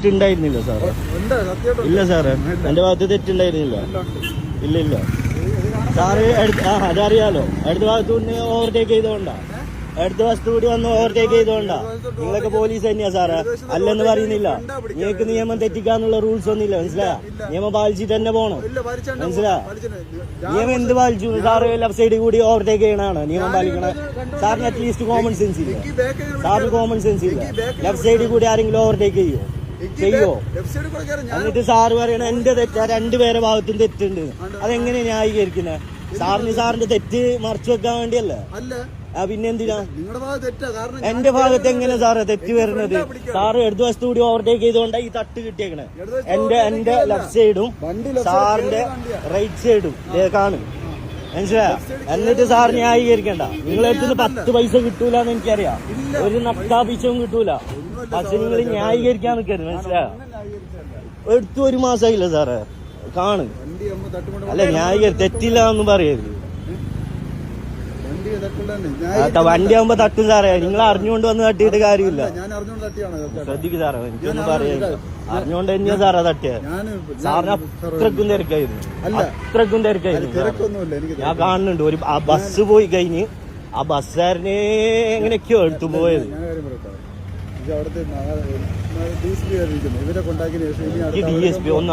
തെറ്റുണ്ടായിരുന്നില്ല സാറേ. ഇല്ല സാറേ, എന്റെ ഭാഗത്ത് തെറ്റുണ്ടായിരുന്നില്ല. ഇല്ല ഇല്ല സാറ് അതറിയാലോ. അടുത്ത ഭാഗത്ത് നിന്ന് ഓവർടേക്ക് ചെയ്തോണ്ടാ, അടുത്ത വസ്തു കൂടി വന്ന് ഓവർടേക്ക് ചെയ്തോണ്ടാ. നിങ്ങളൊക്കെ പോലീസ് തന്നെയാ സാറേ, അല്ലെന്ന് പറയുന്നില്ല. നിങ്ങൾക്ക് നിയമം തെറ്റിക്കാന്നുള്ള റൂൾസ് ഒന്നുമില്ല, മനസ്സിലായ? നിയമം പാലിച്ചിട്ട് തന്നെ പോണം, മനസ്സിലാ? നിയമം എന്ത് പാലിച്ചു? സാറ് ലെഫ്റ്റ് സൈഡിൽ കൂടി ഓവർടേക്ക് ചെയ്യണാണ് നിയമം പാലിക്കണ. സാറിന് അറ്റ്ലീസ്റ്റ് കോമൺ സെൻസ് ഇല്ല. സാറിന് കോമൺ സെൻസ് ഇല്ല. ലെഫ്റ്റ് സൈഡിൽ കൂടി ആരെങ്കിലും ഓവർടേക്ക് ചെയ്യോ? എന്നിട്ട് സാറ് പറയണ എന്റെ തെറ്റാ, രണ്ടുപേരെ ഭാഗത്തും തെറ്റുണ്ട്. അതെങ്ങനെയാ ന്യായീകരിക്കുന്നത്? സാറിന്റെ തെറ്റ് മറച്ചു വെക്കാൻ വേണ്ടിയല്ലേ? പിന്നെ എന്തിനാ എന്റെ ഭാഗത്ത് എങ്ങനെ സാറേ തെറ്റ് വരുന്നത്? സാറ് ഇടതുവശത്ത് കൂടി ഓവർടേക്ക് ചെയ്തോണ്ടാ ഈ തട്ട് കിട്ടിയേക്കണേ. എന്റെ ലെഫ്റ്റ് സൈഡും സാറിന്റെ റൈറ്റ് സൈഡും കാണും, മനസ്സിലാ? എന്നിട്ട് സാർ ന്യായീകരിക്കണ്ട. നിങ്ങളെ അടുത്ത് 10 പൈസ കിട്ടൂലെന്ന് എനിക്കറിയാം, ഒരു നഷ്ടാപീശവും കിട്ടൂല. പക്ഷെ നിങ്ങൾ ന്യായീകരിക്കാൻ നിൽക്കരുത്, മനസ്സിലാ? എടുത്തു 1 മാസമായില്ല സാറേ, കാണും. അല്ല ന്യായീകരി, തെറ്റില്ല എന്ന് പറയരുത്. വണ്ടി ആകുമ്പോ തട്ടും സാറേ. നിങ്ങൾ അറിഞ്ഞുകൊണ്ട് വന്ന് തട്ടിയിട്ട് കാര്യമില്ല. ശ്രദ്ധിക്കും സാറേ, എനിക്കൊന്നും പറയില്ല. അറിഞ്ഞുകൊണ്ട് തന്നെയാ സാറാ തട്ടിയത്. സാറിന് അത്രക്കും തിരക്കായിരുന്നു, അത്രക്കും തിരക്കായിരുന്നു. ഞാൻ കാണുന്നുണ്ട്. ആ ബസ് പോയി കഴിഞ്ഞ് ആ ബസ്സുകാരനെ എങ്ങനെയൊക്കെയോ എടുത്തു പോയത്. DSP ഒന്ന്